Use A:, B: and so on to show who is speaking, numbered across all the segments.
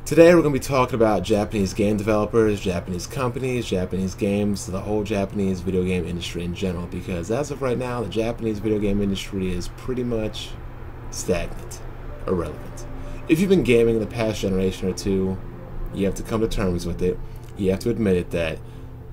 A: Today we're going to be talking about Japanese game developers, Japanese companies, Japanese games, the whole Japanese video game industry in general, because as of right now, the Japanese video game industry is pretty much stagnant, irrelevant. If you've been gaming in the past generation or two, you have to come to terms with it. You have to admit it that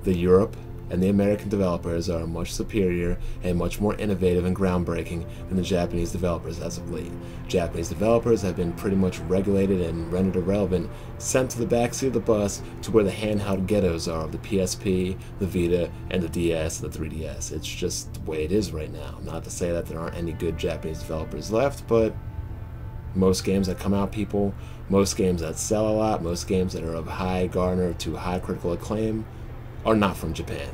A: the Europe and the American developers are much superior and much more innovative and groundbreaking than the Japanese developers as of late. Japanese developers have been pretty much regulated and rendered irrelevant, sent to the backseat of the bus to where the handheld ghettos are of the PSP, the Vita, and the DS and the 3DS. It's just the way it is right now. Not to say that there aren't any good Japanese developers left, but most games that come out, most games that sell a lot, most games that are of high garner to high critical acclaim are not from Japan.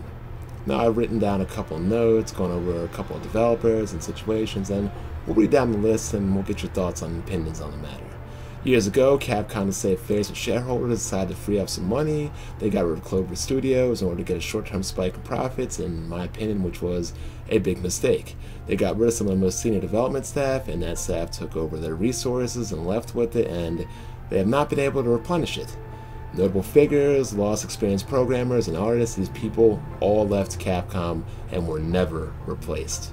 A: Now, I've written down a couple of notes, gone over a couple of developers and situations, and we'll read down the list and we'll get your thoughts and opinions on the matter. Years ago, Capcom, to save face with shareholders, decided to free up some money. They got rid of Clover Studios in order to get a short-term spike in profits, in my opinion, which was a big mistake. They got rid of some of the most senior development staff, and that staff took over their resources and left with it, and they have not been able to replenish it. Notable figures, lost experienced programmers and artists, these people all left Capcom and were never replaced.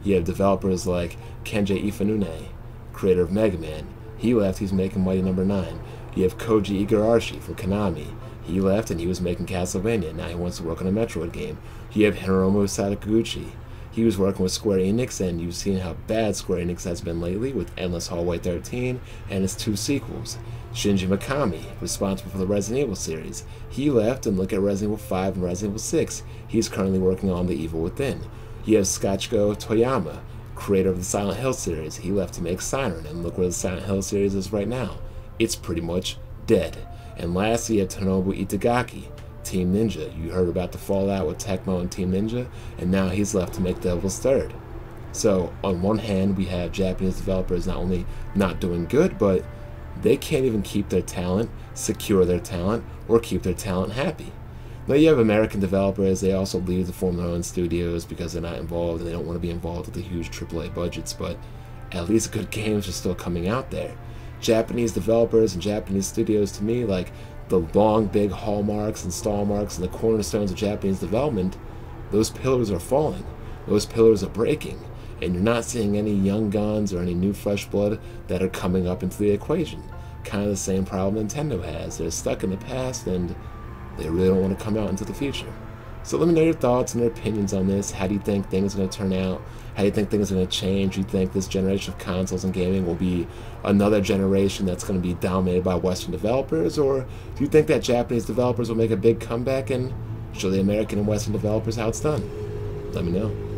A: You have developers like Kenji Inafune, creator of Mega Man. He left, he's making Mighty No. 9. You have Koji Igarashi from Konami. He left and he was making Castlevania. Now he wants to work on a Metroid game. You have Hironobu Sakaguichi. He was working with Square Enix, and you've seen how bad Square Enix has been lately with Endless Hallway 13 and its 2 sequels. Shinji Mikami, responsible for the Resident Evil series. He left, and look at Resident Evil 5 and Resident Evil 6. He's currently working on The Evil Within. You have Sakaguichi Toyama, creator of the Silent Hill series. He left to make Siren, and look where the Silent Hill series is right now. It's pretty much dead. And lastly, you have Tomonobu Itagaki, Team Ninja. You heard about the fallout with Tecmo and Team Ninja, and now he's left to make Devil's Third. So, on one hand, we have Japanese developers not only not doing good, but they can't even keep their talent, secure their talent, or keep their talent happy. Now you have American developers, they also leave to form their own studios because they're not involved and they don't want to be involved with the huge AAA budgets, but at least good games are still coming out there. Japanese developers and Japanese studios, to me, like the long, big hallmarks and stalmarks and the cornerstones of Japanese development, those pillars are falling. Those pillars are breaking. And you're not seeing any young guns or any new fresh blood that are coming up into the equation. Kind of the same problem Nintendo has. They're stuck in the past and they really don't want to come out into the future. So let me know your thoughts and your opinions on this. How do you think things are going to turn out? How do you think things are going to change? Do you think this generation of consoles and gaming will be another generation that's going to be dominated by Western developers? Or do you think that Japanese developers will make a big comeback and show the American and Western developers how it's done? Let me know.